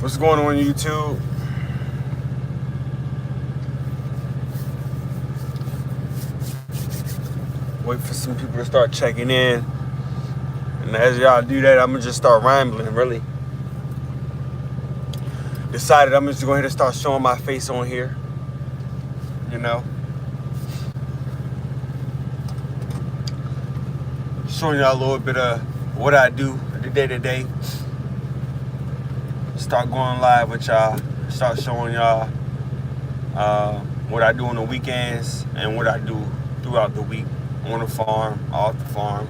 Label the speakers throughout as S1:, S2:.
S1: What's going on YouTube? Wait for some people to start checking in. And as y'all do that, I'm gonna just start rambling, really. Decided I'm just going to start showing my face on here. You know. Showing y'all a little bit of what I do the day to day. Start going live with y'all. Start showing y'all what I do on the weekends and what I do throughout the week on the farm, off the farm.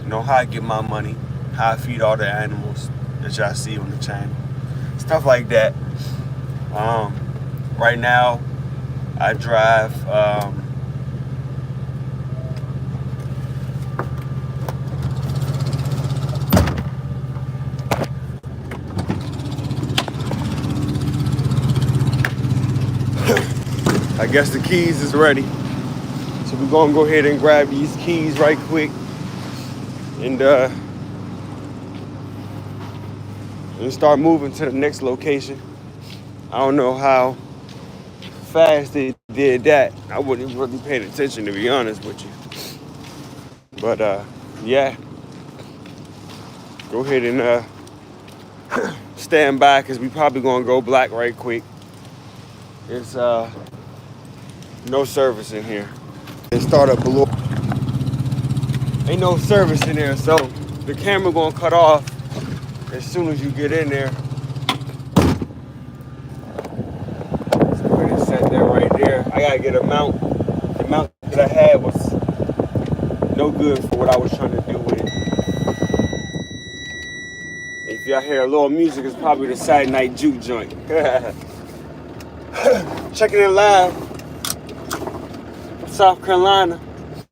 S1: You know, how I get my money, how I feed all the animals that y'all see on the channel. Stuff like that. Right now, I drive I guess the keys is ready. So we're gonna go ahead and grab these keys right quick and start moving to the next location. I don't know how fast they did that. I wouldn't really pay attention, to be honest with you. But yeah, go ahead and stand by, because we probably gonna go black right quick. It's no service in here. It started below. Ain't no service in there, so the camera gonna cut off as soon as you get in there. So go ahead and set that right there. I gotta get a mount. The mount that I had was no good for what I was trying to do with it. If y'all hear a little music, it's probably the Saturday Night Juke joint. Checking in live. South Carolina.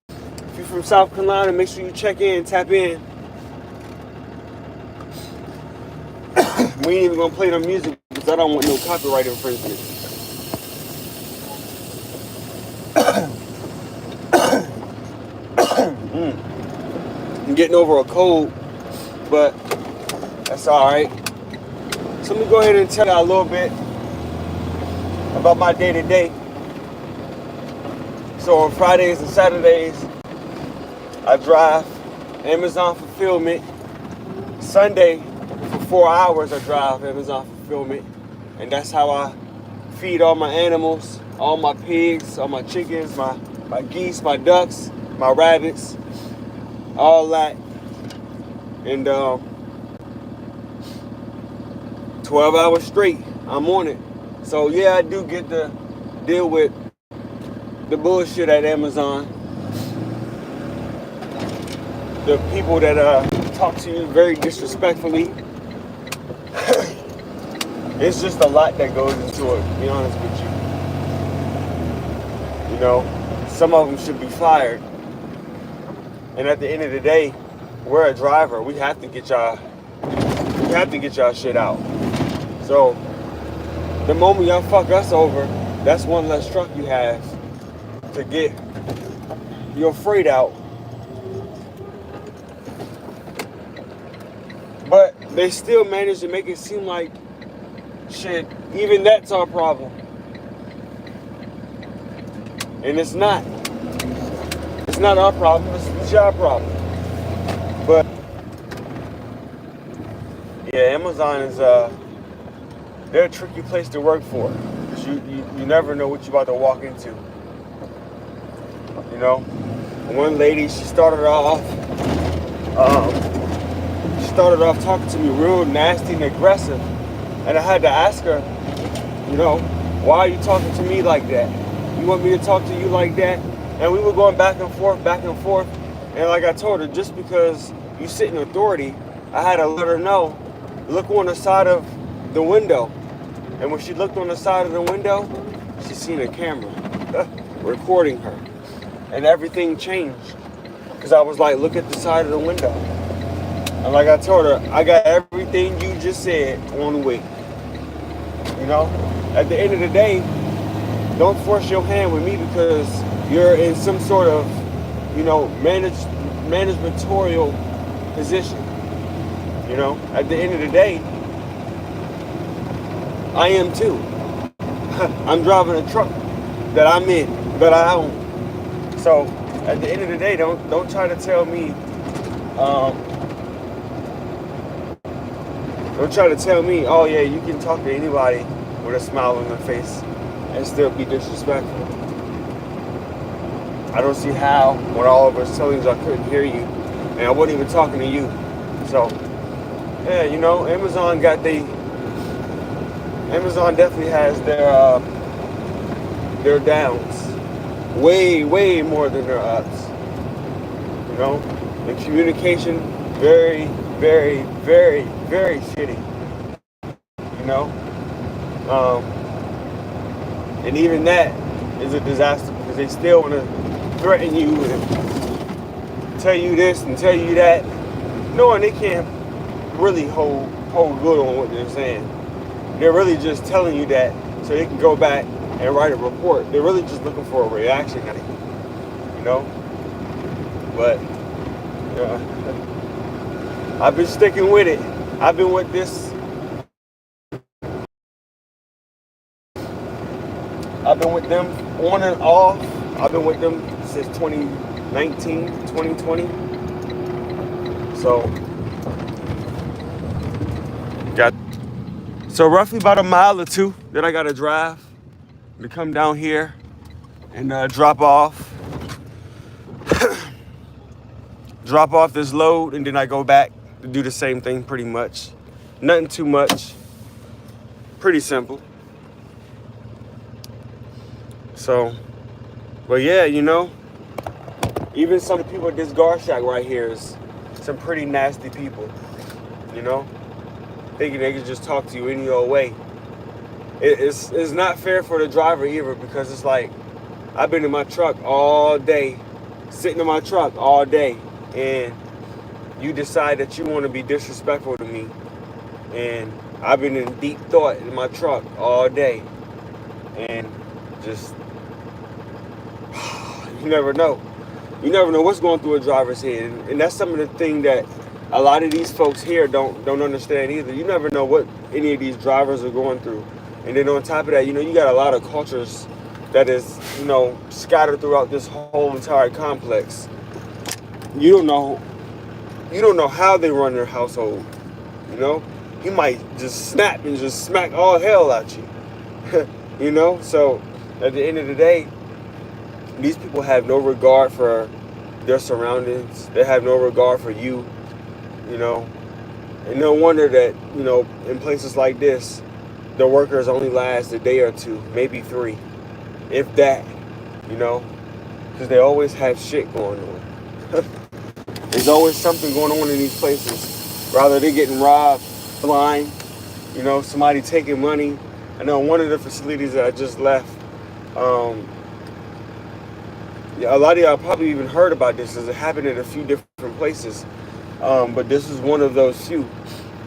S1: If you're from South Carolina, make sure you check in, tap in. We ain't even gonna play no music because I don't want no copyright infringement. I'm getting over a cold, but that's all right. So let me go ahead and tell you a little bit about my day to day. So on Fridays and Saturdays, I drive Amazon fulfillment. Sunday, for 4 hours, I drive Amazon fulfillment. And that's how I feed all my animals, all my pigs, all my chickens, my geese, my ducks, my rabbits, all that. And 12 hours straight, I'm on it. So yeah, I do get to deal with the bullshit at Amazon. The people that talk to you very disrespectfully. It's just a lot that goes into it, to be honest with you. You know, some of them should be fired. And at the end of the day, we're a driver. We have to get y'all shit out. So the moment y'all fuck us over, that's one less truck you have to get your freight out. But they still manage to make it seem like shit, even that's our problem. And it's not. It's not our problem, it's your problem. But yeah, Amazon is they're a tricky place to work for. Because you never know what you're about to walk into. You know? One lady, she started off talking to me real nasty and aggressive. And I had to ask her, you know, why are you talking to me like that? You want me to talk to you like that? And we were going back and forth. And like I told her, just because you sit in authority, I had to let her know, look on the side of the window. And when she looked on the side of the window, she seen a camera recording her. And everything changed. Because I was like, look at the side of the window. And like I told her, I got everything you just said on weight. You know, at the end of the day, don't force your hand with me because you're in some sort of, you know, managementorial position. You know, at the end of the day, I am too. I'm driving a truck that I'm in, that I own. So at the end of the day, don't try to tell me, don't try to tell me, oh yeah, you can talk to anybody with a smile on their face and still be disrespectful. I don't see how when all of us telling you I couldn't hear you and I wasn't even talking to you. So yeah, you know, Amazon definitely has their downs. Way more than their ups. You know? The communication very shitty. You know? And even that is a disaster because they still want to threaten you and tell you this and tell you that, knowing they can't really hold good on what they're saying. They're really just telling you that so they can go back and write a report. They're really just looking for a reaction out of you, you know? But I've been sticking with it. I've been with this. I've been with them on and off. I've been with them since 2019, 2020. So roughly about a mile or two that I gotta drive to come down here and drop off this load, and then I go back to do the same thing pretty much. Nothing too much. Pretty simple. So, but yeah, you know, even some of the people at this guard shack right here is some pretty nasty people, you know, thinking they can just talk to you any old way. It's not fair for the driver either, because it's like, I've been in my truck all day, sitting in my truck all day, and you decide that you want to be disrespectful to me, and I've been in deep thought in my truck all day, and just, you never know. You never know what's going through a driver's head, and that's some of the thing that a lot of these folks here don't understand either. You never know what any of these drivers are going through. And then on top of that, you know, you got a lot of cultures that is, you know, scattered throughout this whole entire complex. You don't know how they run their household. You know, he might just snap and just smack all hell at you. You know, so at the end of the day, these people have no regard for their surroundings. They have no regard for you, you know. And no wonder that, you know, in places like this, the workers only last a day or two, maybe 3, if that, you know, because they always have shit going on. There's always something going on in these places. Rather they're getting robbed, blind, you know, somebody taking money. I know one of the facilities that I just left, a lot of y'all probably even heard about this, as it happened in a few different places. But this is one of those few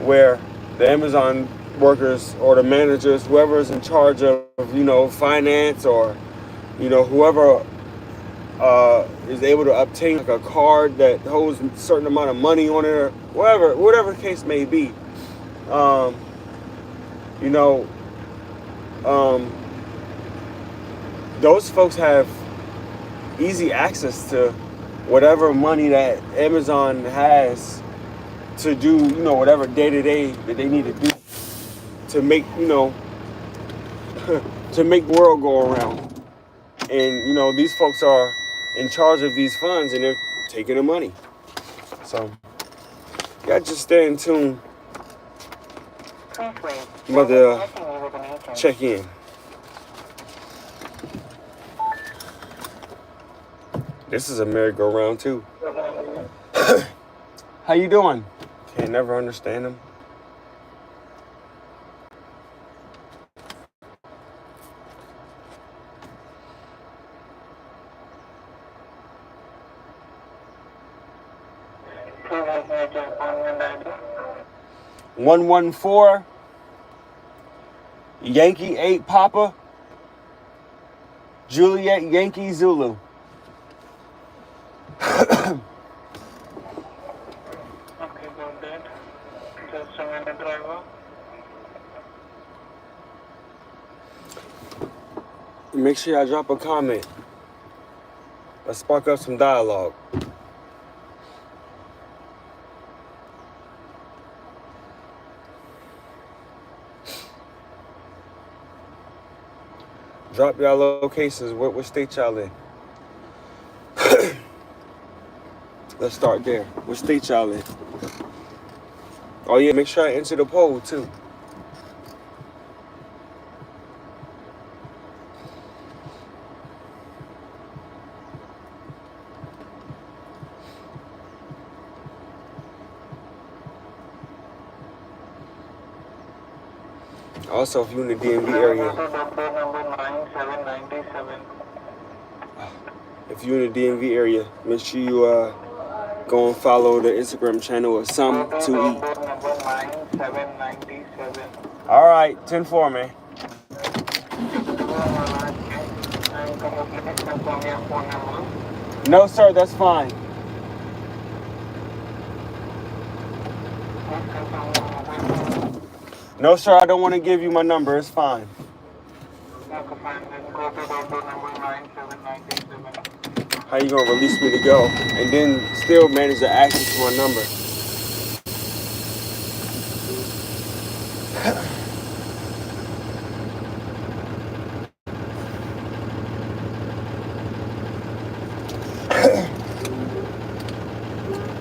S1: where the Amazon workers or the managers, whoever is in charge of, you know, finance, or, you know, whoever is able to obtain like a card that holds a certain amount of money on it, or whatever the case may be, you know, those folks have easy access to whatever money that Amazon has to do, you know, whatever day-to-day that they need to do to make, you know, to make the world go around. And, you know, these folks are in charge of these funds, and they're taking the money. So, you gotta just stay in tune. I'm about to check in. This is a merry-go-round too. How you doing? Can't never understand them. (114) Yankee 8 Papa Juliet Yankee Zulu.
S2: Okay, got that. Just a minute, driver.
S1: Make sure y'all drop a comment. Let's spark up some dialogue. Drop y'all locations. What state y'all in? Let's start there. What state y'all in? Oh yeah, make sure I enter the poll too. Also, if you're in the DMV area, if you're in the DMV area, make sure you go and follow the Instagram channel of Some to Eat. All right, 10-4, man. No, sir, that's fine. No, sir, I don't want to give you my number. It's fine. How you gonna release me to go and then still manage to access my number?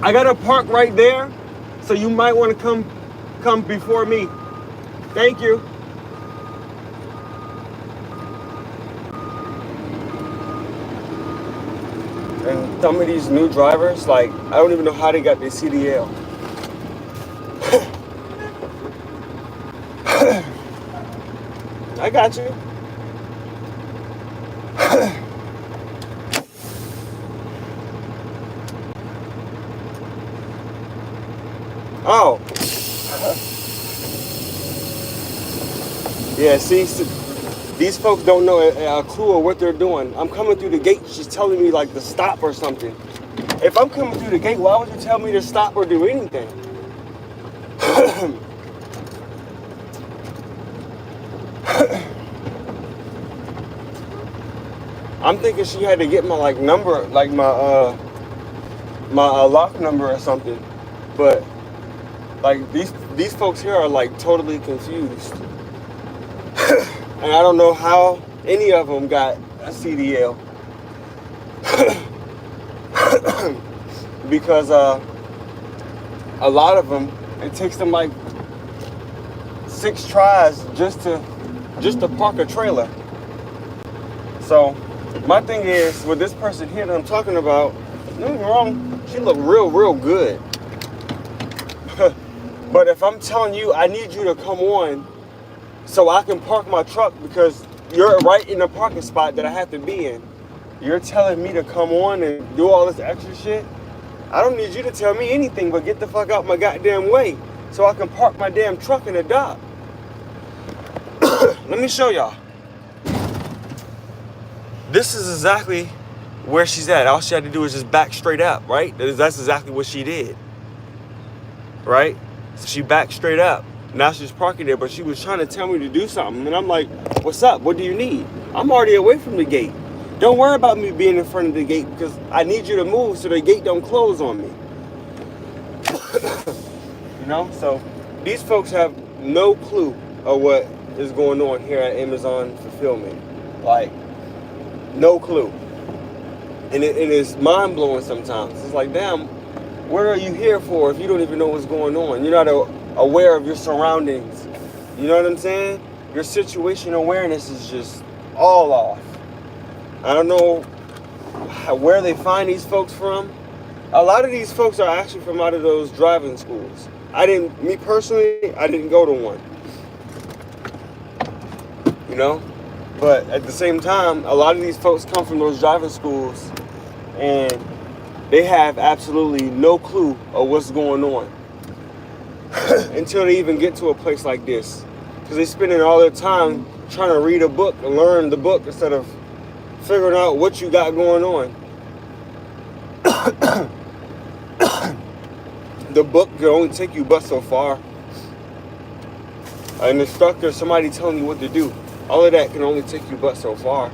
S1: I got a park right there, so you might want to come before me. Thank you. And some of these new drivers, like, I don't even know how they got their CDL. I got you. Oh. Yeah, see, these folks don't know a clue of what they're doing. I'm coming through the gate, she's telling me like to stop or something. If I'm coming through the gate, why would you tell me to stop or do anything? I'm thinking she had to get my like number, like my lock number or something. But like these folks here are like totally confused. And I don't know how any of them got a CDL. Because a lot of them, it takes them like 6 tries just to park a trailer. So my thing is, with this person here that I'm talking about, don't get me wrong, she look real good. But if I'm telling you I need you to come on so I can park my truck because you're right in the parking spot that I have to be in, you're telling me to come on and do all this extra shit? I don't need you to tell me anything but get the fuck out my goddamn way so I can park my damn truck in the dock. Let me show y'all. This is exactly where she's at. All she had to do is just back straight up, right? That's exactly what she did, right? So she backed straight up. Now she's parking there, but she was trying to tell me to do something. And I'm like, what's up? What do you need? I'm already away from the gate. Don't worry about me being in front of the gate because I need you to move so the gate don't close on me. You know? So these folks have no clue of what is going on here at Amazon Fulfillment. Like, no clue. And it is mind-blowing sometimes. It's like, damn, what are you here for if you don't even know what's going on? You're not aware of your surroundings. You know what I'm saying? Your situation awareness is just all off. I don't know where they find these folks from. A lot of these folks are actually from out of those driving schools. Me personally, I didn't go to one. You know? But at the same time, a lot of these folks come from those driving schools and they have absolutely no clue of what's going on until they even get to a place like this. Because they're spending all their time trying to read a book and learn the book instead of figuring out what you got going on. The book can only take you but so far. An instructor, somebody telling you what to do, all of that can only take you but so far.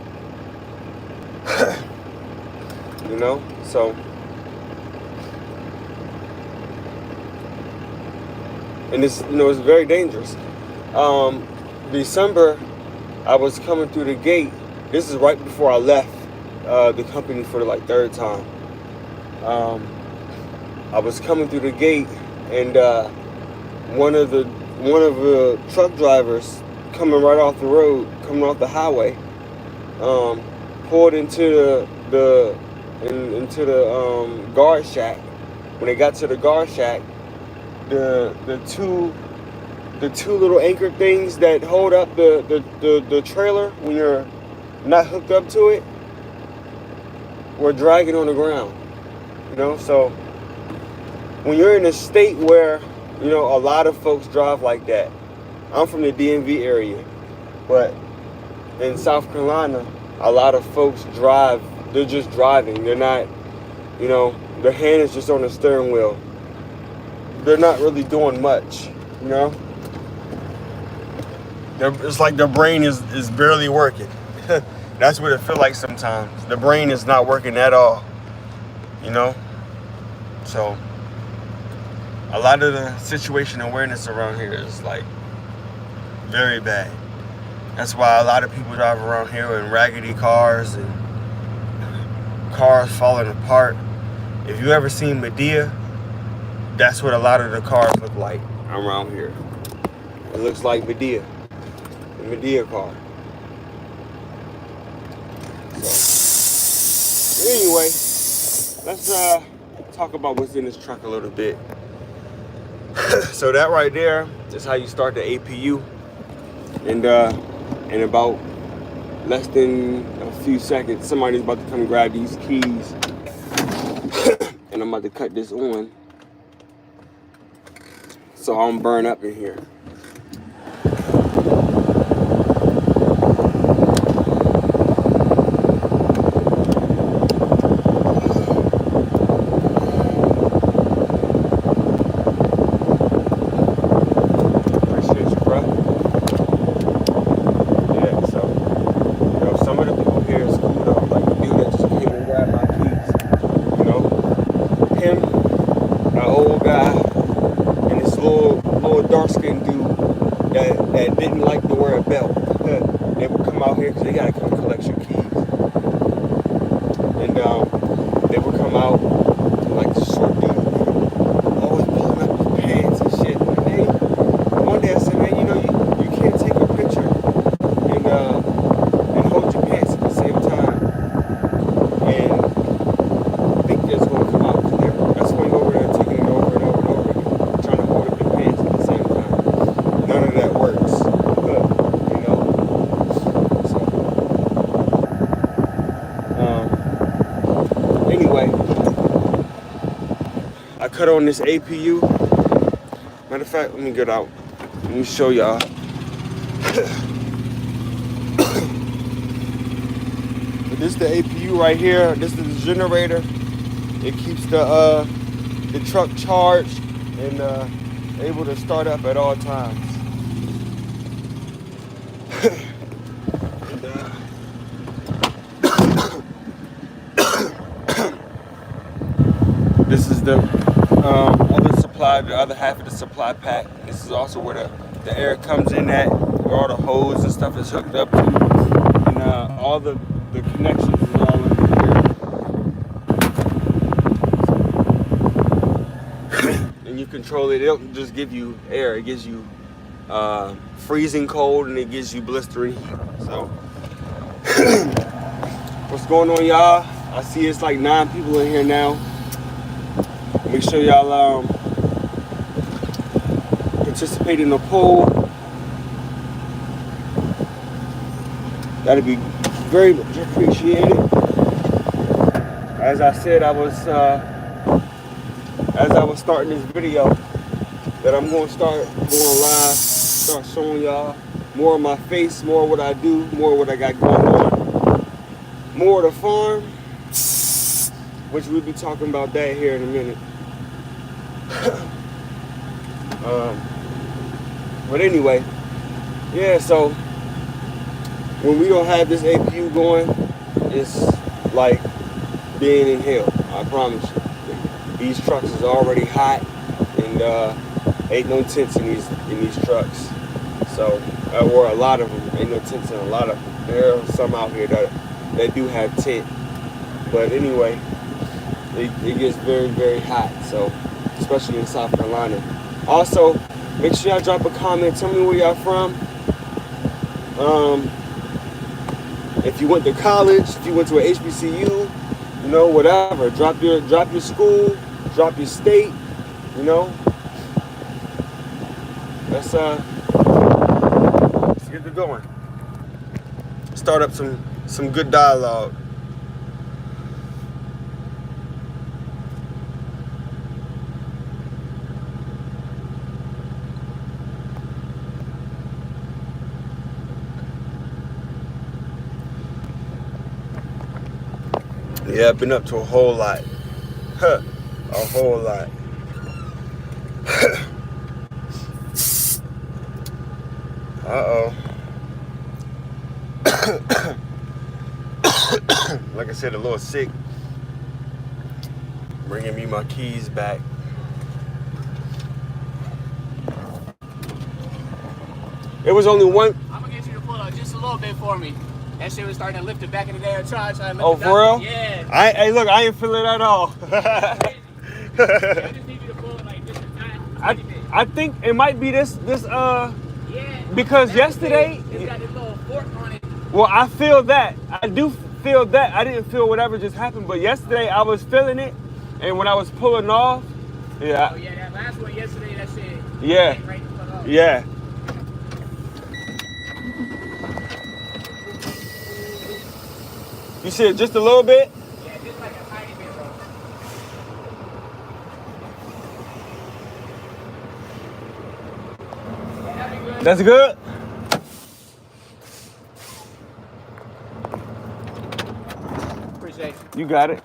S1: You know, so. And it's, you know, it's very dangerous. December, I was coming through the gate. This is right before I left the company for the like third time. I was coming through the gate, and one of the truck drivers coming right off the road, coming off the highway, pulled into the guard shack. When they got to the guard shack, the two little anchor things that hold up the trailer when you're not hooked up to it were dragging on the ground. You know, so when you're in a state where, you know, a lot of folks drive like that. I'm from the DMV area, but in South Carolina, a lot of folks drive. They're just driving. They're not, you know, their hand is just on the steering wheel. They're not really doing much, you know. It's like their brain is barely working. That's what it feels like sometimes. The brain is not working at all, you know. So a lot of the situation awareness around here is like very bad. That's why a lot of people drive around here in raggedy cars and cars falling apart. If you ever seen Medea, that's what a lot of the cars look like around here. It looks like Medea, the Medea car. So anyway, let's talk about what's in this truck a little bit. So that right there is how you start the APU. And in about less than a few seconds, somebody's about to come grab these keys. And I'm about to cut this on so I don't burn up in here. That didn't like to wear a belt. They would come out here because they gotta come collect your keys. And they would come out like short dude, always pulling up his pants and shit. And they, one day I said, man, you know, you can't take a picture and hold your pants at the same time and think that's gonna come out clear. That's why you over there taking it over and over and over again, trying to hold up your pants at the same time. None of that works. I cut on this APU. Matter of fact, let me get out. Let me show y'all. This is the APU right here. This is the generator. It keeps the truck charged and able to start up at all times. This is the other half of the supply pack. This is also where the air comes in at, where all the hose and stuff is hooked up to, and all the connections is all in here. And you control it. It don't just give you air. It gives you freezing cold, and it gives you blistering heat. So, what's going on, y'all? I see it's like 9 people in here now. Make sure y'all participate in the poll. That'd be very much appreciated. As I said, as I was starting this video, that I'm going to start going live, start showing y'all more of my face, more of what I do, more of what I got going on, more of the farm, which we'll be talking about that here in a minute. But anyway, yeah, so when we don't have this APU going, like being in hell. I promise you. These trucks is already hot, and ain't no tents in these trucks. So, or a lot of them, ain't no tents in a lot of them. There are some out here that do have tent, but anyway, it gets very, very hot. So, especially in South Carolina. Also, make sure y'all drop a comment. Tell me where y'all from. If you went to college, if you went to a HBCU, you know, whatever. Drop your school, drop your state, you know. Let's get it going. Start up some good dialogue. Yeah, I've been up to a whole lot. A whole lot. Uh-oh. Like I said, a little sick. Bringing me my keys back. It was only one.
S2: I'm gonna get you to pull up just a little bit for me. That shit was starting to lift it back in the day. I tried to
S1: Oh, for real?
S2: Yeah.
S1: Hey, look, I ain't feeling it at all.
S2: I just need you to pull it like just a tiny bit.
S1: I think it might be this
S2: Yeah.
S1: because yesterday.
S2: It's got this little fork on it.
S1: Well, I feel that. I do feel that. I didn't feel whatever just happened, but yesterday I was feeling it, and when I was pulling off, yeah.
S2: Oh yeah, that last one yesterday, that shit.
S1: Yeah.
S2: Right the fuck up.
S1: Yeah. You said just a little bit?
S2: Yeah, just like a tiny bit, bro. Yeah, that'd be good.
S1: That's good?
S2: Appreciate you.
S1: You got it.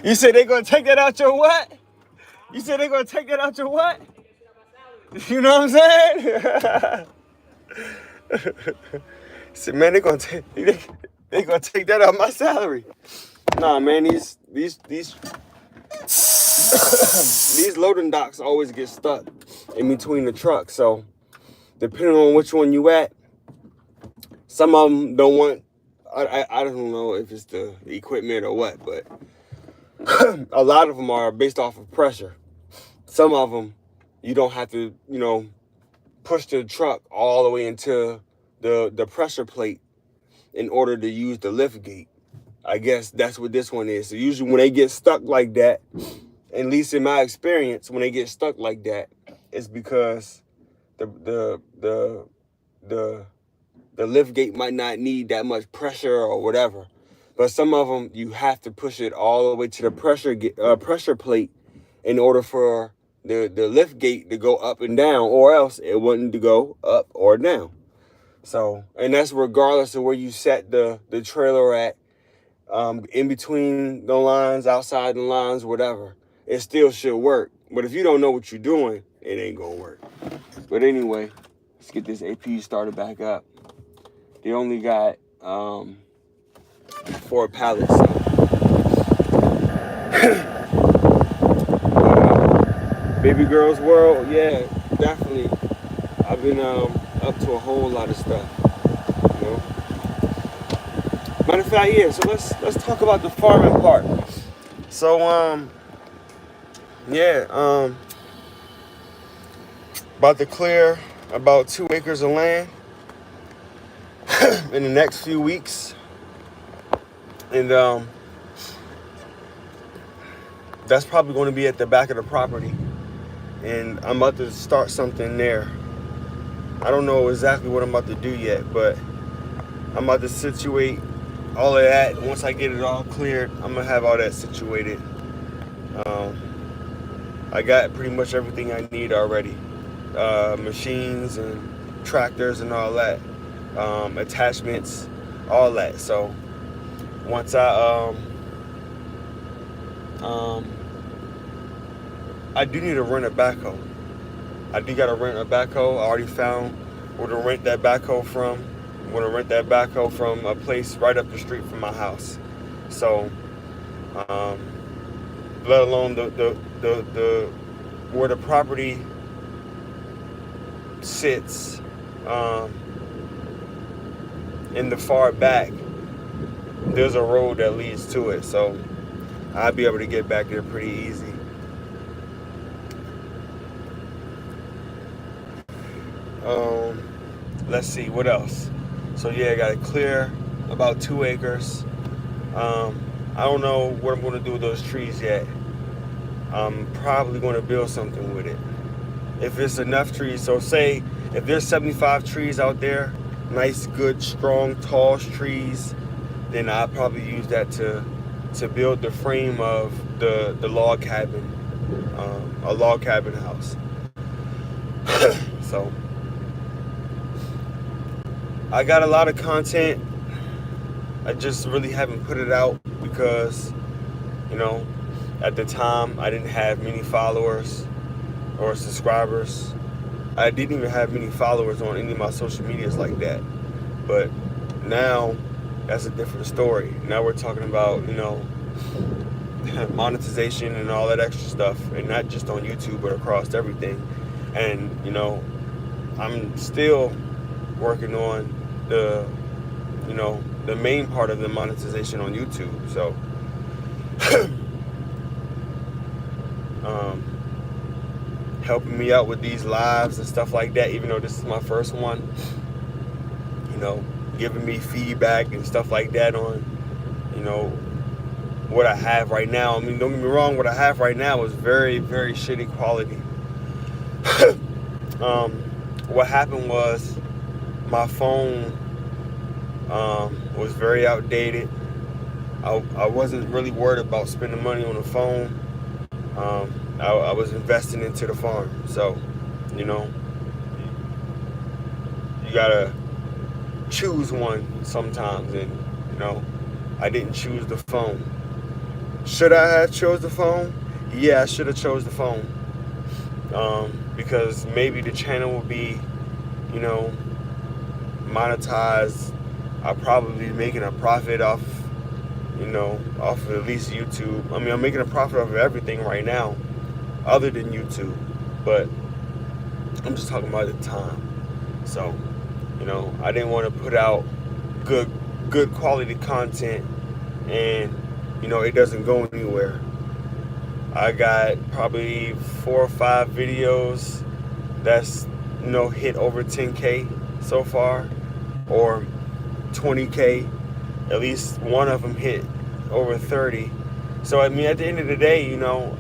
S1: You said they gonna take that out your what? You said they gonna take that out your what? You know what I'm saying? Said, man, they gonna take that out my salary. Nah, man, these these loading docks always get stuck in between the trucks. So depending on which one you at, some of them don't want. I don't know if it's the equipment or what, but a lot of them are based off of pressure. Some of them, you don't have to, you know, push the truck all the way into the pressure plate in order to use the lift gate. I guess that's what this one is. So usually when they get stuck like that, at least in my experience, when they get stuck like that, it's because the lift gate might not need that much pressure or whatever. But some of them, you have to push it all the way to the pressure plate in order for the lift gate to go up and down, or else it wouldn't go up or down. So, and that's regardless of where you set the trailer at, in between the lines, outside the lines, whatever. It still should work. But if you don't know what you're doing, it ain't gonna work. But anyway, let's get this APU started back up. They only got 4 pallets. So. Baby girl's world, yeah, definitely. I've been up to a whole lot of stuff, you know. Matter of fact, yeah. So let's talk about the farming part. So about to clear about 2 acres of land in the next few weeks, and that's probably going to be at the back of the property. And I'm about to start something there. I don't know exactly what I'm about to do yet, but I'm about to situate all of that. Once I get it all cleared, I'm gonna have all that situated. I got pretty much everything I need already. Machines and tractors and all that. Attachments, all that. So once I do need to rent a backhoe. I do gotta rent a backhoe. I already found where to rent that backhoe from. I'm gonna rent that backhoe from a place right up the street from my house. So, let alone the where the property sits, in the far back, there's a road that leads to it, so I'll be able to get back there pretty easy. Let's see what else. So yeah, I got to clear about 2 acres. I don't know what I'm going to do with those trees yet. I'm probably going to build something with it. If it's enough trees, so say if there's 75 trees out there, nice, good, strong, tall trees, then I'll probably use that to build the frame of the log cabin, a log cabin house. So I got a lot of content. I just really haven't put it out because, you know, at the time I didn't have many followers or subscribers. I didn't even have many followers on any of my social medias like that. But now that's a different story. Now we're talking about, you know, monetization and all that extra stuff, and not just on YouTube but across everything. And, you know, I'm still working on the, you know, the main part of the monetization on YouTube. So helping me out with these lives and stuff like that, even though this is my first one, you know, giving me feedback and stuff like that on, you know, what I have right now. I mean, don't get me wrong, what I have right now is very, very shitty quality. What happened was my phone was very outdated. I wasn't really worried about spending money on the phone. I was investing into the farm. So, you know, you gotta choose one sometimes, and, you know, I didn't choose the phone. Should I have chose the phone? Yeah, I should have chose the phone. Because maybe the channel will be, you know, monetized. I'll probably be making a profit off, you know, off of at least YouTube. I mean, I'm making a profit off of everything right now other than YouTube, but I'm just talking about the time. So, you know, I didn't want to put out good quality content and, you know, it doesn't go anywhere. I got probably 4 or 5 videos that's, you know, hit over 10K so far, or 20K. At least one of them hit over 30. So, I mean, at the end of the day, you know,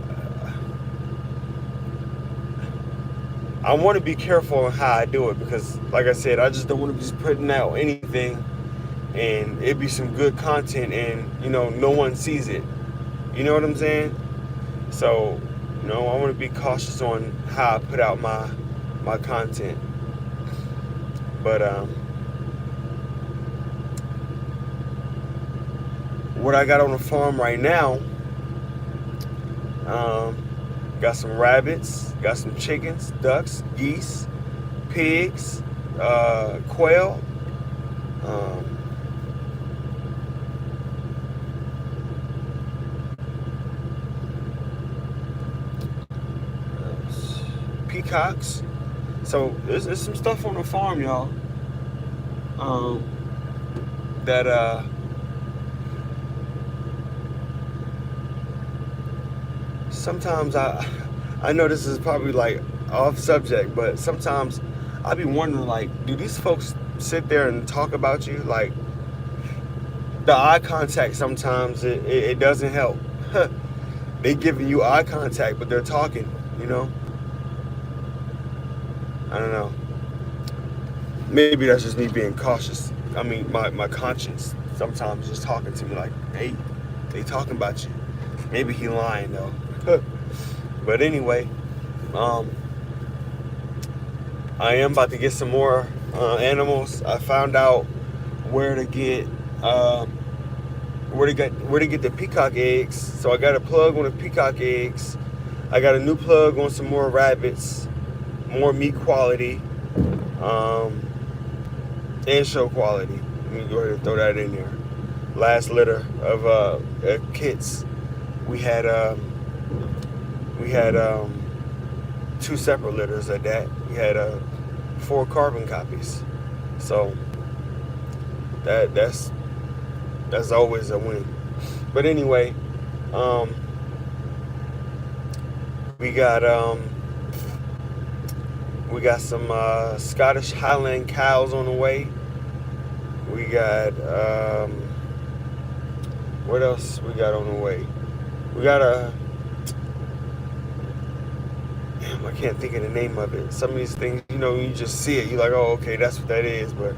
S1: I want to be careful on how I do it, because, like I said, I just don't want to be just putting out anything and it be some good content and, you know, no one sees it. You know what I'm saying? So, you know, I want to be cautious on how I put out my content. But what I got on the farm right now, got some rabbits, got some chickens, ducks, geese, pigs, quail, peacocks. So there's some stuff on the farm, y'all, that sometimes I know this is probably like off subject, but sometimes I be wondering, like, do these folks sit there and talk about you? Like, the eye contact sometimes it doesn't help. They giving you eye contact, but they're talking, you know? I don't know. Maybe that's just me being cautious. I mean, my conscience sometimes just talking to me like, hey, they talking about you. Maybe he lying though. But anyway, I am about to get some more animals. I found out where to get the peacock eggs. So I got a plug on the peacock eggs. I got a new plug on some more rabbits. more meat quality, and show quality. Let me go ahead and throw that in there. Last litter of kits, we had 2 separate litters at that. We had 4 carbon copies, so that's always a win. But anyway, we got some Scottish Highland cows on the way. We got what else we got on the way? We got I can't think of the name of it. Some of these things, you just see it. You're like, oh, okay, that's what that is. But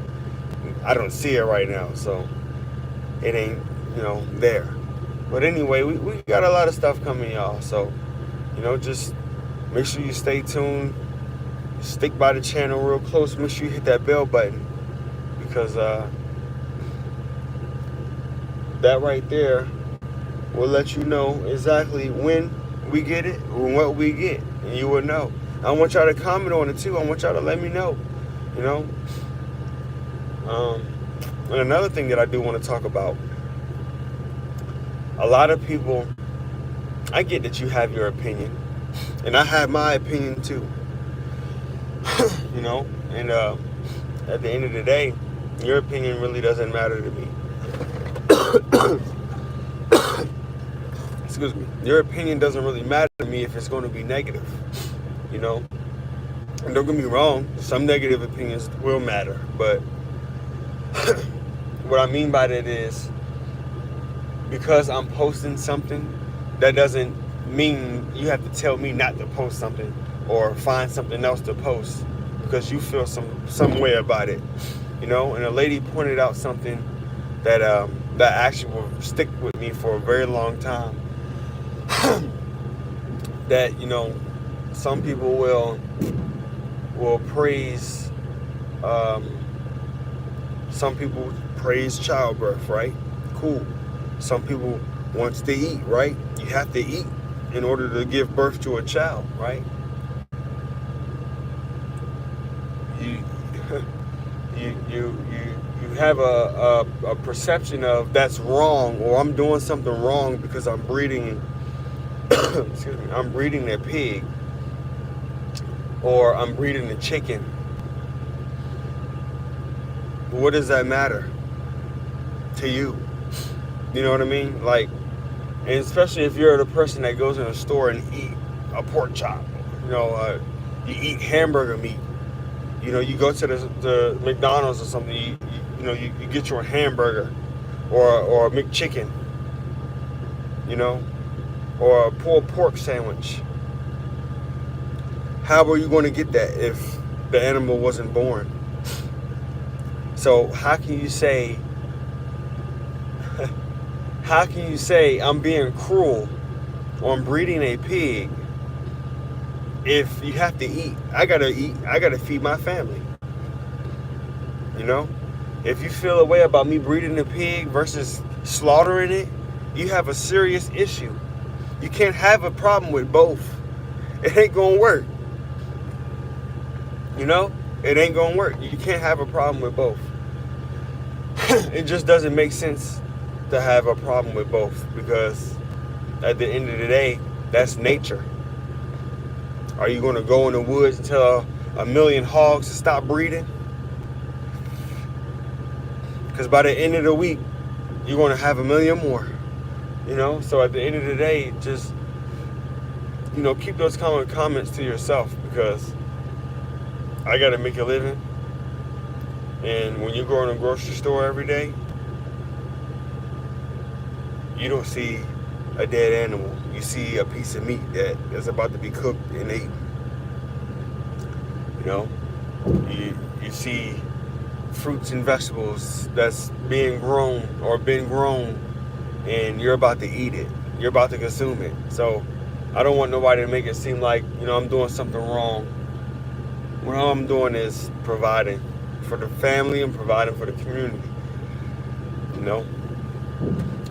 S1: I don't see it right now, so it ain't, there. But anyway, we got a lot of stuff coming, y'all. So, just make sure you stay tuned. Stick by the channel real close. Make sure you hit that bell button, because that right there will let you know exactly when we get it or what we get, and you will know. I want y'all to comment on it too. I want y'all to let me know, And another thing that I do want to talk about, a lot of people, I get that you have your opinion, and I have my opinion too. And at the end of the day, your opinion really doesn't matter to me. Excuse me. Your opinion doesn't really matter to me if it's going to be negative, And don't get me wrong, some negative opinions will matter, but what I mean by that is, because I'm posting something, that doesn't mean you have to tell me not to post something or find something else to post because you feel some way about it, And a lady pointed out something that actually will stick with me for a very long time. That some people will praise. Some people praise childbirth, right? Cool. Some people wants to eat, right? You have to eat in order to give birth to a child, right? You have a perception of that's wrong, or I'm doing something wrong because I'm breeding excuse me, I'm breeding a pig, or I'm breeding a chicken. What does that matter to you? You know what I mean? Like, and especially if you're the person that goes in a store and eat a pork chop, you eat hamburger meat. You go to the McDonald's or something. You get your hamburger, or a McChicken. Or a pulled pork sandwich. How are you going to get that if the animal wasn't born? So how can you say I'm being cruel on breeding a pig if you have to eat? I gotta feed my family. If you feel a way about me breeding a pig versus slaughtering it, you have a serious issue. You can't have a problem with both. It ain't gonna work. It ain't gonna work. You can't have a problem with both. It just doesn't make sense to have a problem with both, because at the end of the day, that's nature. Are you going to go in the woods and tell a million hogs to stop breeding? Because by the end of the week, you're going to have a million more. So at the end of the day, just keep those comments to yourself, because I got to make a living. And when you go in a grocery store every day, you don't see a dead animal. You see a piece of meat that is about to be cooked and eaten. You see fruits and vegetables that's being grown or been grown, and you're about to eat it. You're about to consume it. So I don't want nobody to make it seem like, I'm doing something wrong. What I'm doing is providing for the family and providing for the community.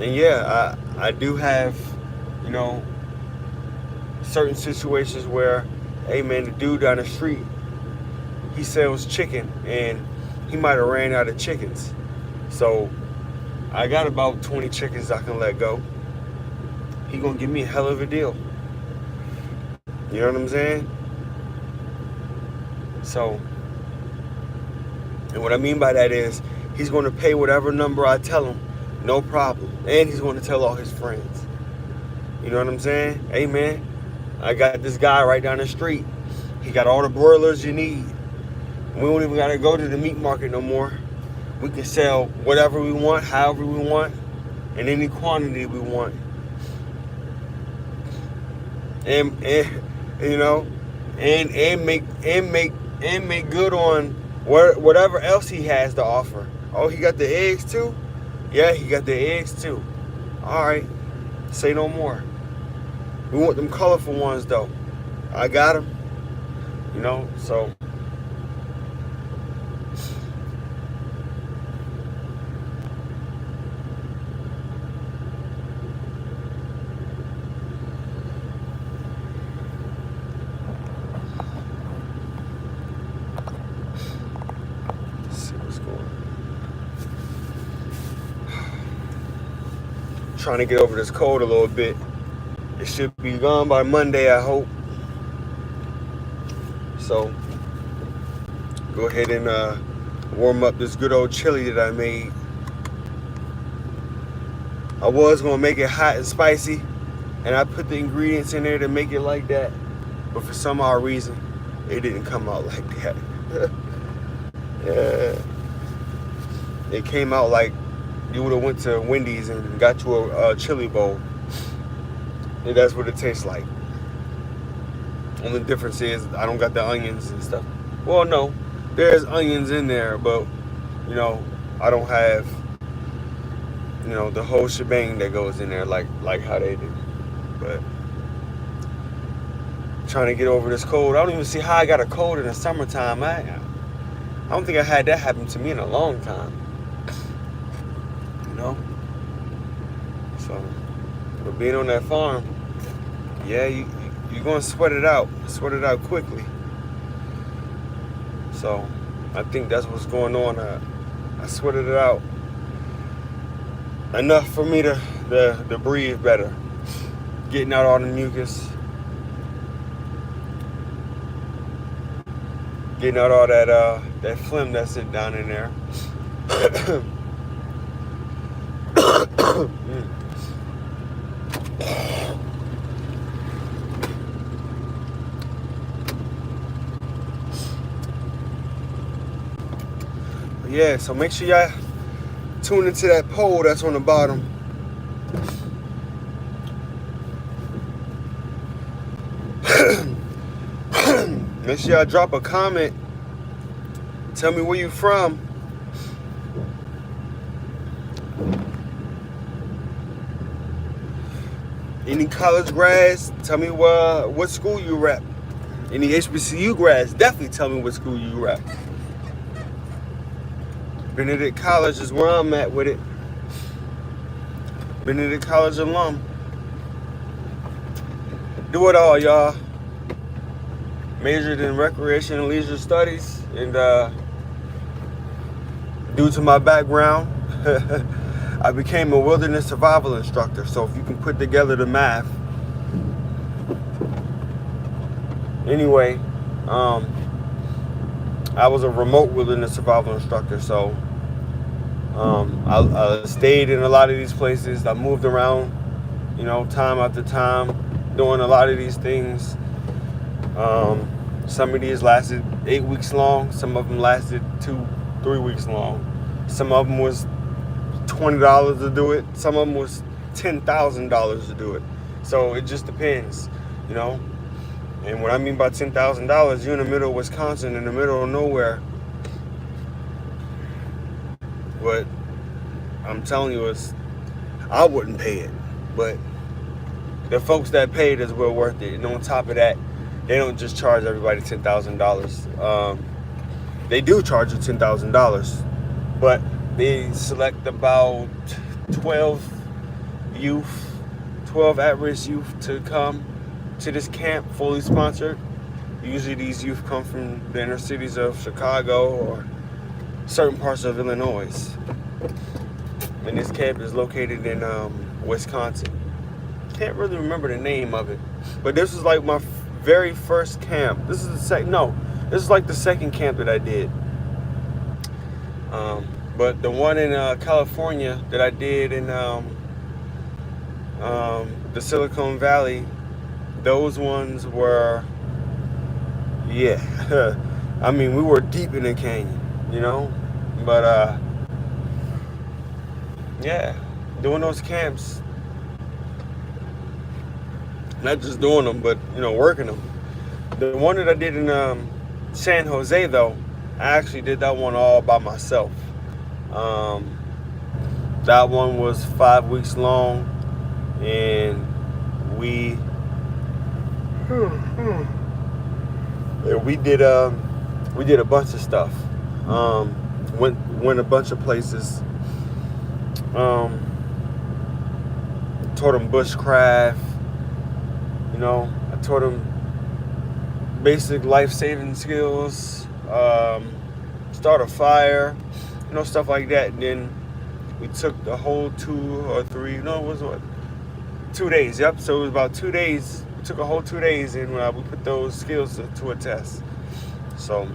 S1: And yeah, I do have, certain situations where hey man, the dude down the street, he sells chicken, and he might have ran out of chickens. So I got about 20 chickens I can let go. He gonna give me a hell of a deal. You know what I'm saying? So, and what I mean by that is, he's gonna pay whatever number I tell him, no problem. And he's gonna tell all his friends. You know what I'm saying? Hey man, I got this guy right down the street. He got all the broilers you need. We don't even gotta go to the meat market no more. We can sell whatever we want, however we want, in any quantity we want. And you know, and make good on whatever else he has to offer. Oh, he got the eggs too? Yeah, he got the eggs too. All right, say no more. We want them colorful ones though. I got them. You know, so. Trying to get over this cold a little bit. It should be gone by Monday, I hope. So go ahead and warm up this good old chili that I made. I was gonna make it hot and spicy, and I put the ingredients in there to make it like that, but for some odd reason it didn't come out like that. Yeah. It came out like you would have went to Wendy's and got you a chili bowl. And that's what it tastes like. Only difference is I don't got the onions and stuff. Well, no, there's onions in there, but you know, I don't have, you know, the whole shebang that goes in there like how they do. But trying to get over this cold. I don't even see how I got a cold in the summertime. I don't think I had that happen to me in a long time. You know? So, but being on that farm, yeah, you're gonna sweat it out quickly. So I think that's what's going on. I sweated it out enough for me to breathe better, getting out all the mucus, getting out all that phlegm that's sitting down in there. Yeah, so make sure y'all tune into that poll that's on the bottom. Make sure y'all drop a comment. Tell me where you from. Any college grads, tell me what school you rep. Any HBCU grads, definitely tell me what school you rep. Benedict College is where I'm at with it. Benedict College alum. Do it all, y'all. Majored in recreation and leisure studies, and due to my background, I became a wilderness survival instructor. So if you can put together the math. Anyway, I was a remote wilderness survival instructor, so I stayed in a lot of these places. I moved around, you know, time after time, doing a lot of these things. Some of these lasted 8 weeks long. Some of them lasted 2-3 weeks long. Some of them was $20 to do it. Some of them was $10,000 to do it. So it just depends, you know. And what I mean by $10,000, you're in the middle of Wisconsin, in the middle of nowhere. But I'm telling you, I wouldn't pay it. But the folks that paid is well worth it. And on top of that, they don't just charge everybody $10,000. They do charge you $10,000, but they select about 12 at-risk youth to come to this camp, fully sponsored. Usually these youth come from the inner cities of Chicago or certain parts of Illinois. And this camp is located in Wisconsin. Can't really remember the name of it, but this was like my very first camp. This is the second. No, this is like the second camp that I did. But the one in California that I did in the Silicon Valley, those ones were, yeah. I mean, we were deep in the canyon, you know. But yeah, doing those camps, not just doing them, but working them. The one that I did in San Jose, though, I actually did that one all by myself. That one was 5 weeks long, and we did a bunch of stuff. Went a bunch of places. Taught them bushcraft. I taught them basic life-saving skills. Start a fire, stuff like that. And then we took the whole 2 or 3. No, it was what? 2 days. Yep. So it was about 2 days. We took a whole 2 days, and we put those skills to a test. So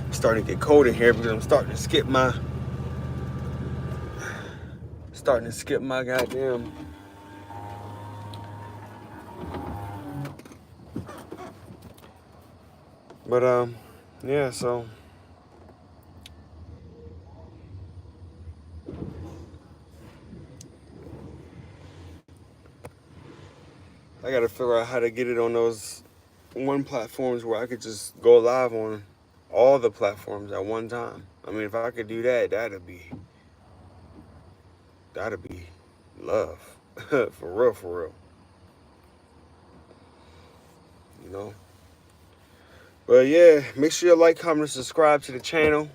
S1: it's starting to get cold in here because I'm starting to skip my goddamn. But yeah. So I gotta figure out how to get it on those one platforms where I could just go live on all the platforms at one time. I mean, if I could do that, that'd be love. For real. But yeah, make sure you like, comment, and subscribe to the channel.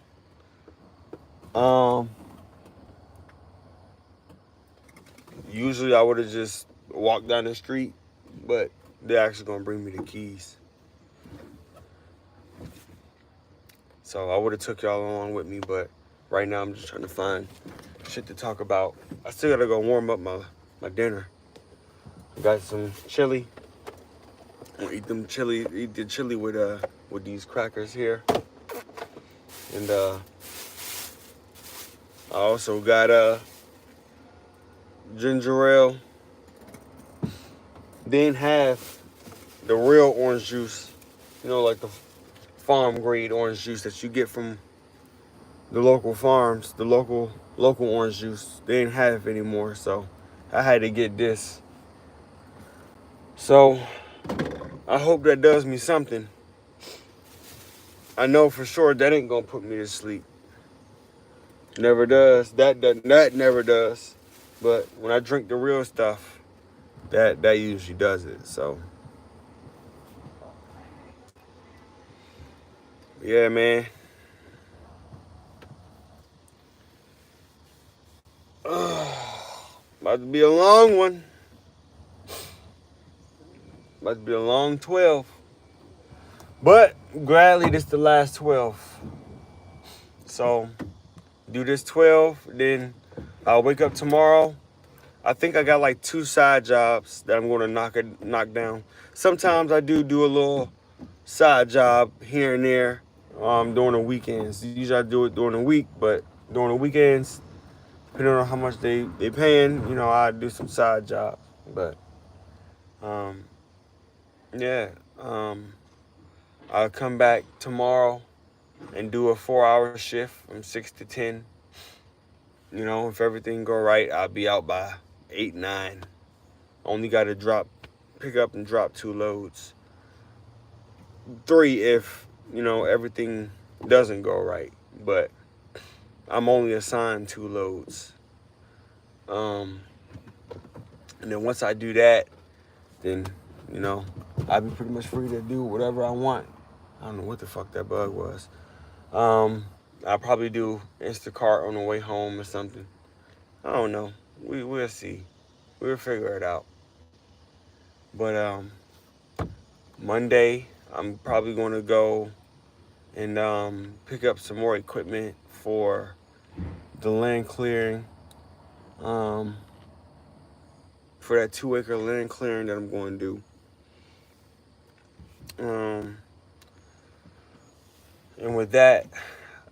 S1: Usually I would have just walked down the street, but they're actually gonna bring me the keys. So I would have took y'all along with me, but right now I'm just trying to find shit to talk about. I still gotta go warm up my dinner. Got some chili. I'm gonna eat the chili with these crackers here. And I also got ginger ale. They didn't have the real orange juice, like the farm grade orange juice that you get from the local farms, the local orange juice. They didn't have it anymore, so I had to get this. So I hope that does me something. I know for sure that ain't gonna put me to sleep. Never does. That never does. But when I drink the real stuff, that usually does it. So yeah, man. About to be a long one. About to be a long 12. But gladly, this is the last 12. So do this 12, then I'll wake up tomorrow. I think I got like 2 side jobs that I'm going to knock down. Sometimes I do a little side job here and there during the weekends. Usually I do it during the week, but during the weekends, depending on how much they paying, I do some side jobs. But yeah, I'll come back tomorrow and do a 4-hour shift from 6 to 10. If everything go right, I'll be out by 8, 9. Only got to pick up and drop 2 loads. 3 if, everything doesn't go right. But I'm only assigned 2 loads. And then once I do that, then, I'll be pretty much free to do whatever I want. I don't know what the fuck that bug was. I'll probably do Instacart on the way home or something. I don't know. We'll see. We'll figure it out. But Monday, I'm probably going to go and pick up some more equipment for the land clearing, for that 2-acre land clearing that I'm going to do. And with that,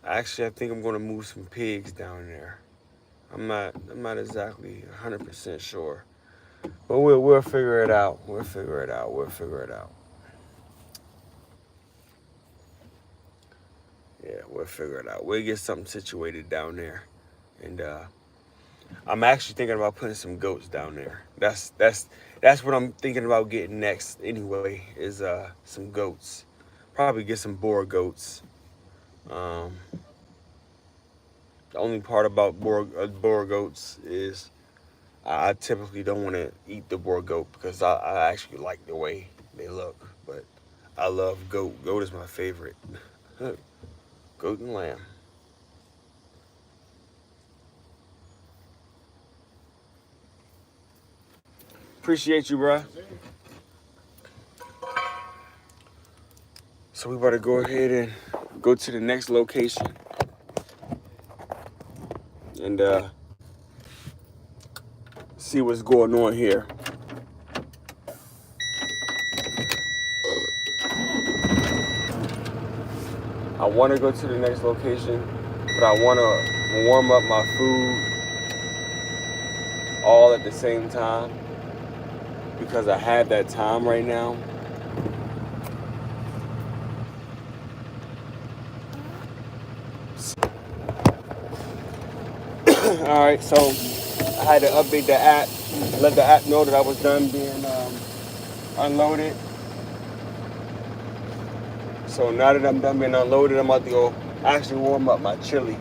S1: actually, I think I'm going to move some pigs down there. I'm not exactly 100% sure, but we'll figure it out. We'll figure it out. Yeah, we'll figure it out. We'll get something situated down there, and I'm actually thinking about putting some goats down there. That's what I'm thinking about getting next. Anyway, is some goats. Probably get some Boer goats. The only part about Boer goats is I typically don't want to eat the Boer goat because I actually like the way they look. But I love goat. Goat is my favorite. Goat and lamb. Appreciate you, bruh. So we better go ahead and go to the next location and see what's going on here. I want to go to the next location, but I want to warm up my food all at the same time because I have that time right now. All right, so I had to update the app, let the app know that I was done being unloaded. So now that I'm done being unloaded, I'm about to go actually warm up my chili.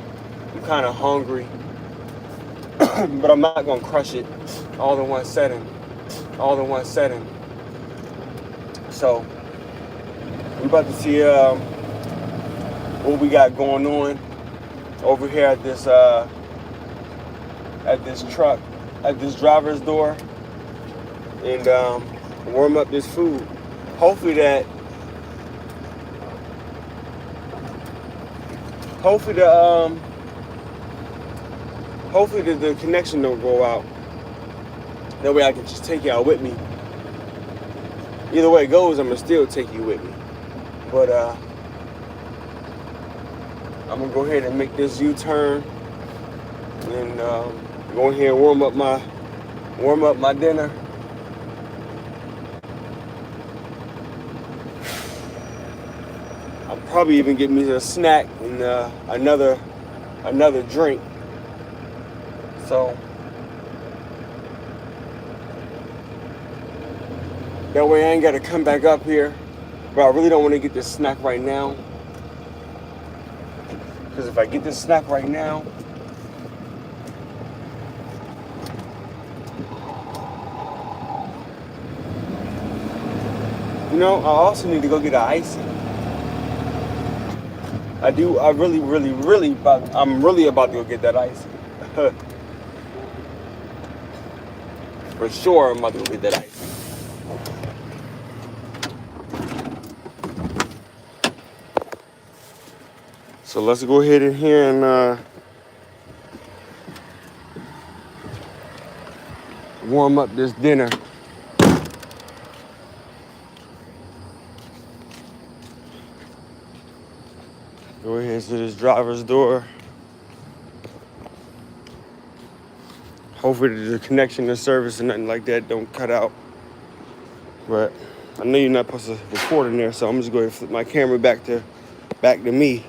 S1: I'm kind of hungry, but I'm not gonna crush it all in one setting. So we about to see what we got going on over here at this truck, at this driver's door, and warm up this food. Hopefully the connection don't go out. That way I can just take y'all with me. Either way it goes, I'm gonna still take you with me. But I'm gonna go ahead and make this U-turn and go ahead and warm up my dinner. I'll probably even get me a snack and another drink. So that way I ain't gotta come back up here. But I really don't want to get this snack right now. Because if I get this snack right now, I also need to go get an icy. I'm really about to go get that icy. For sure, I'm about to go get that icy. So let's go ahead in here and warm up this dinner. Go ahead to this driver's door. Hopefully the connection to service and nothing like that don't cut out. But I know you're not supposed to record in there, so I'm just going to flip my camera back to me.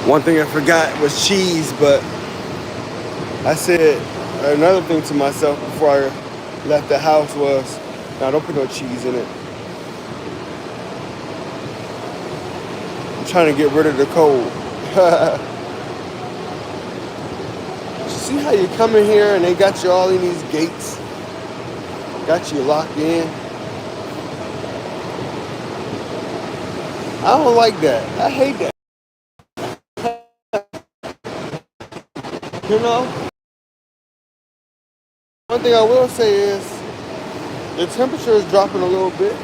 S1: One thing I forgot was cheese, but I said another thing to myself before I left the house was, nah, don't put no cheese in it. I'm trying to get rid of the cold. see how you come in here and they got you all in these gates? Got you locked in? I don't like that. I hate that. You know? One thing I will say is the temperature is dropping a little bit.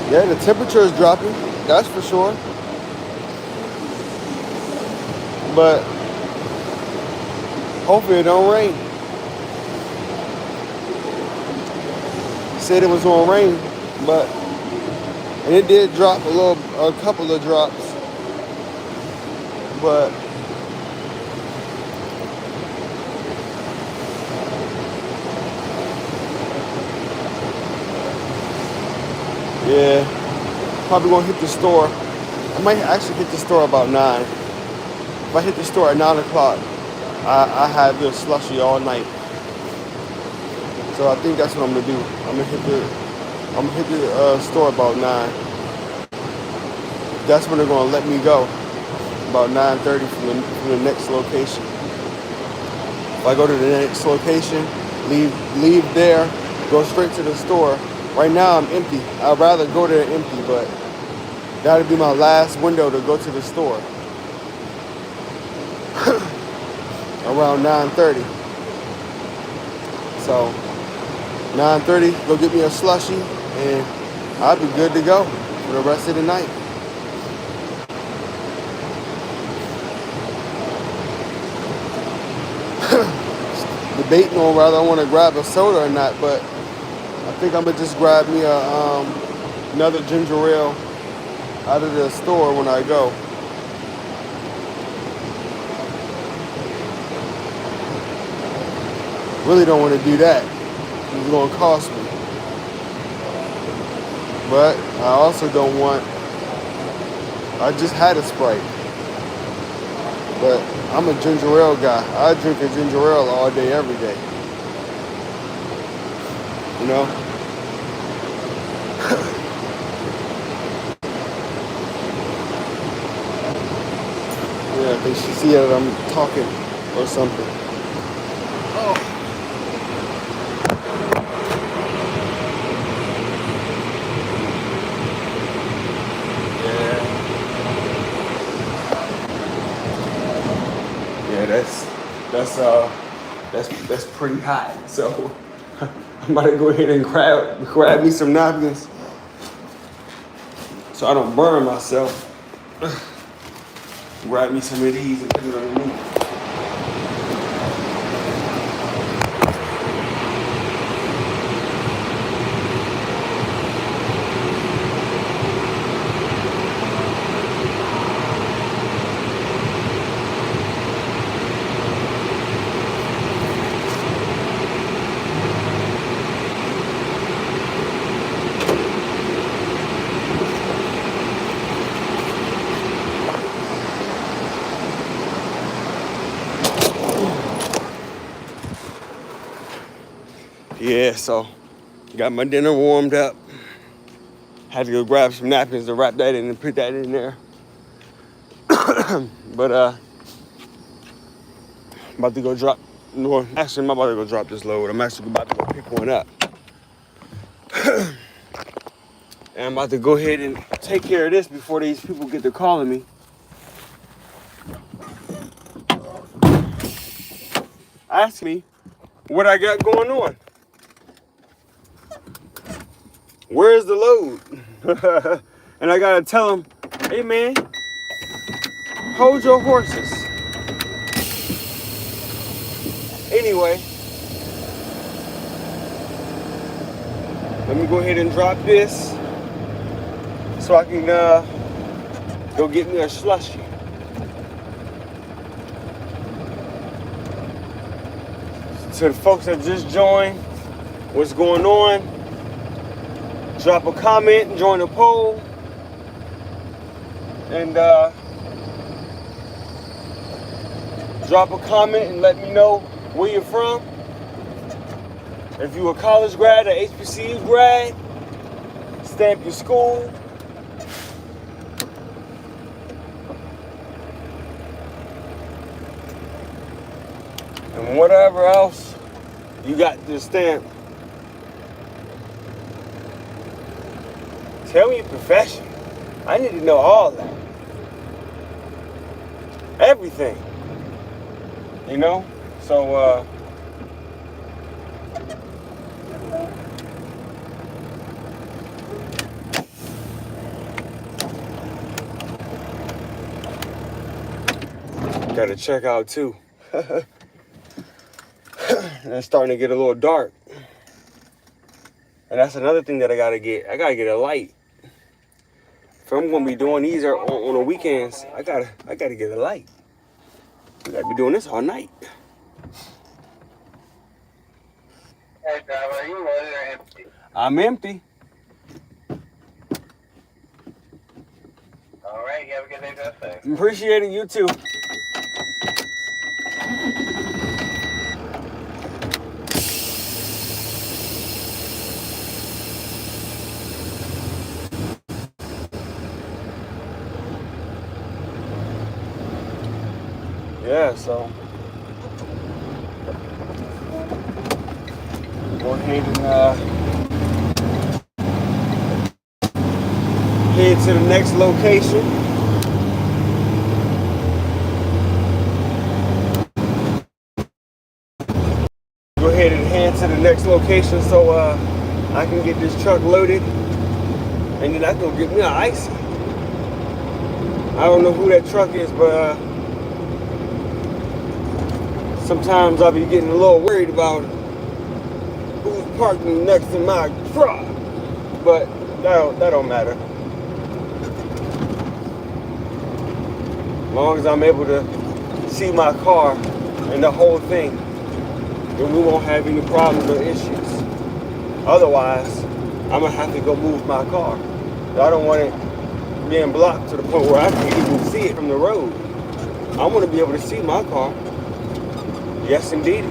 S1: Yeah, the temperature is dropping, that's for sure. But hopefully it don't rain. Said it was gonna rain, but and it did drop a couple of drops. But yeah, probably gonna hit the store. I might actually hit the store about 9. If I hit the store at 9 o'clock, I have this slushy all night. So I think that's what I'm gonna do. I'm gonna hit the store about 9. That's when they're gonna let me go. About 9:30 from the next location. If I go to the next location, leave there, go straight to the store. Right now I'm empty. I'd rather go there empty, but that'll be my last window to go to the store. Around 9:30. So 9:30, go get me a slushie, and I'll be good to go for the rest of the night. Debating on whether I want to grab a soda or not, but I think I'm gonna just grab me another ginger ale out of the store when I go. Really don't want to do that. It's gonna cost me. But I also don't want. I just had a Sprite, but I'm a ginger ale guy. I drink a ginger ale all day, every day. You know? Yeah, I think she see that I'm talking or something.
S2: Oh. Yeah, that's pretty hot. So I'm about to go ahead and grab me some napkins so I don't burn myself. Grab me some of these and put it underneath. Yeah, so got my dinner warmed up. Had to go grab some napkins to wrap that in and put that in there. But I'm about to go drop. No, actually, I'm about to go drop this load. I'm actually about to go pick one up. And I'm about to go ahead and take care of this before these people get to calling me. Ask me what I got going on. Where's the load? And I gotta tell them, hey man, hold your horses. Anyway, let me go ahead and drop this so I can go get me a slushie. To the folks that just joined, what's going on? Drop a comment and join the poll. And drop a comment and let me know where you're from. If you're a college grad or HBCU grad, stamp your school. And whatever else you got to stamp. Tell me your profession. I need to know all that. Everything. You know? So, gotta check out too. And it's starting to get a little dark. And that's another thing that I gotta get. I gotta get a light. If I'm gonna be doing these on the weekends, I gotta get a light. I gotta be doing this all night.
S3: Hey, driver, are you loaded or empty?
S2: I'm empty.
S3: All right, you have a good day, drive safe.
S2: Appreciate it, you too. Yeah, so go ahead and head to the next location. Go ahead and head to the next location so I can get this truck loaded, and then I can go get me an icy. I don't know who that truck is, but sometimes I'll be getting a little worried about who's parking next to my truck, but that don't matter. As long as I'm able to see my car and the whole thing, then we won't have any problems or issues. Otherwise, I'm gonna have to go move my car. I don't want it being blocked to the point where I can't even see it from the road. I want to be able to see my car. Yes, indeed.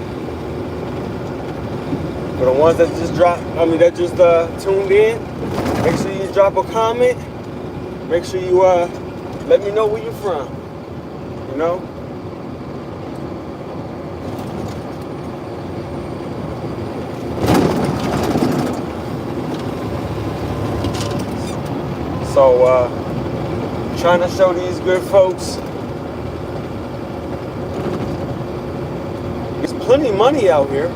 S2: For the ones that just tuned in, make sure you drop a comment. Make sure you let me know where you're from. You know? So, trying to show these good folks there's plenty of money out here.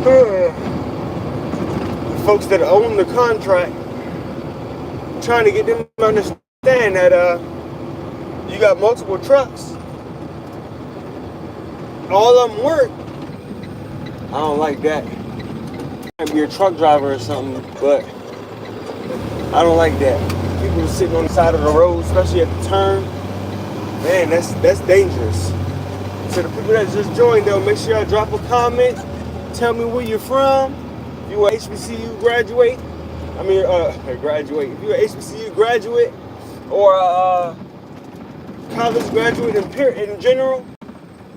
S2: The folks that own the contract, trying to get them to understand that you got multiple trucks, all of them work. I don't like that. Might be a truck driver or something, but I don't like that. People sitting on the side of the road, especially at the turn, man, that's dangerous. So the people that just joined, though, make sure y'all drop a comment. Tell me where you're from. If you an HBCU graduate, graduate. If you're an HBCU graduate or a college graduate in general,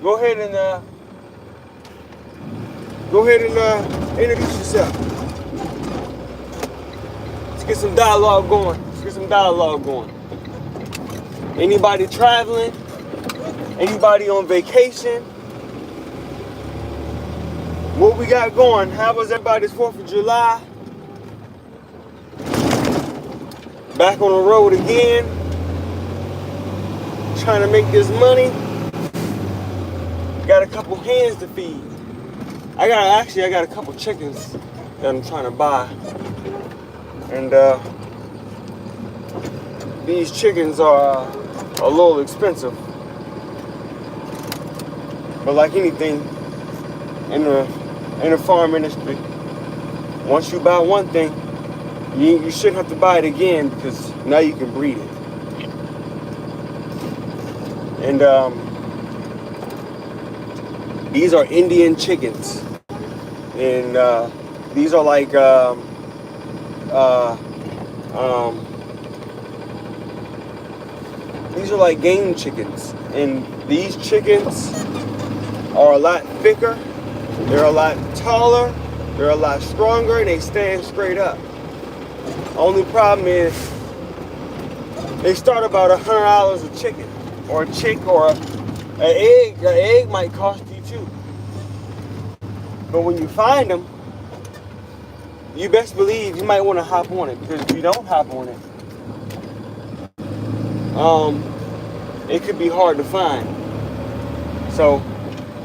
S2: go ahead and introduce yourself. Let's get some dialogue going. Anybody traveling? Anybody on vacation? What we got going? How was everybody's 4th of July? Back on the road again. Trying to make this money. Got a couple hands to feed. I got a couple chickens that I'm trying to buy. And these chickens are a little expensive. But like anything in the farm industry, once you buy one thing, you shouldn't have to buy it again because now you can breed it. And these are Indian chickens. And these are like game chickens, and these chickens are a lot thicker They're a lot taller, they're a lot stronger, and they stand straight up. Only problem is they start about $100 a chicken, or a chick, or an egg. An egg might cost you too. But when you find them, you best believe you might want to hop on it, because if you don't hop on it, it could be hard to find. So,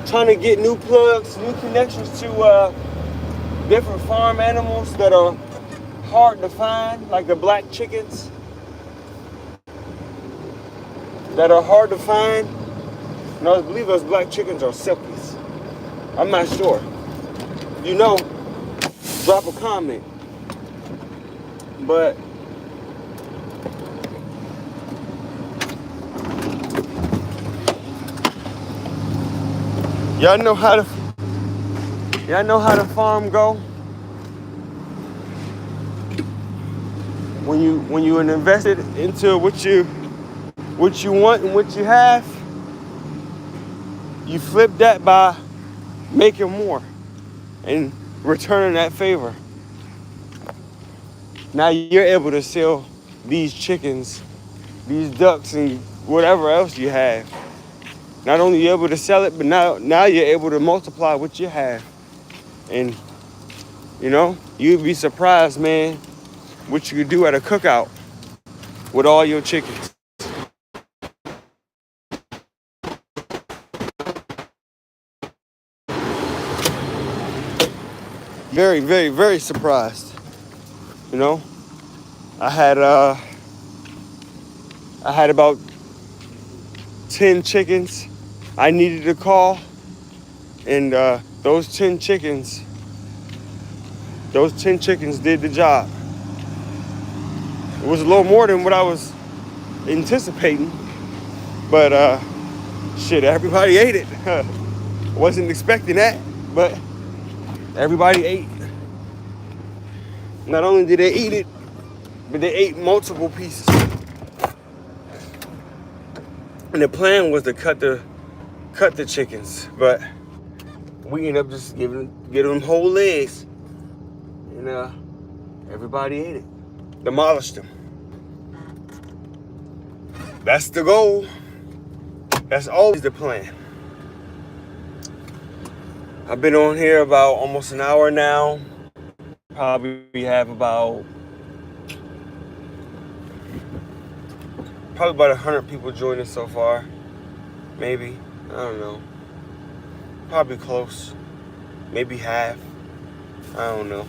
S2: trying to get new plugs, new connections to different farm animals that are hard to find, like the black chickens that are hard to find. No, I believe those black chickens are silkies. I'm not sure. If you know, drop a comment. But y'all know how the farm go. When you invested into what you want and what you have, you flip that by making more and returning that favor. Now you're able to sell these chickens, these ducks, and whatever else you have. Not only are you able to sell it, but now you're able to multiply what you have. And, you know, you'd be surprised, man, what you could do at a cookout with all your chickens. Very, very, very surprised. You know, I had about 10 chickens I needed to call, and those 10 chickens did the job. It was a little more than what I was anticipating, but shit, everybody ate it. Wasn't expecting that, but everybody ate. Not only did they eat it, but they ate multiple pieces. And the plan was to cut the chickens, but we ended up just giving them whole legs, and everybody ate it, demolished them. That's the goal. That's always the plan. I've been on here about almost an hour now. Probably have about 100 people joining so far. Maybe. I don't know. Probably close. Maybe half. I don't know.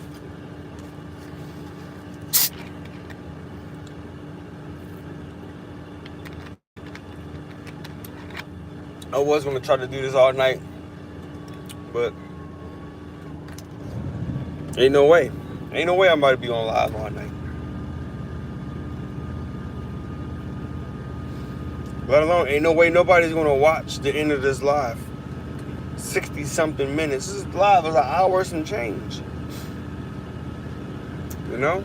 S2: I was going to try to do this all night, but ain't no way. Ain't no way I'm about to be on live all night. Let alone, ain't no way nobody's gonna watch the end of this live. 60 something minutes. This live is an hour and change. You know?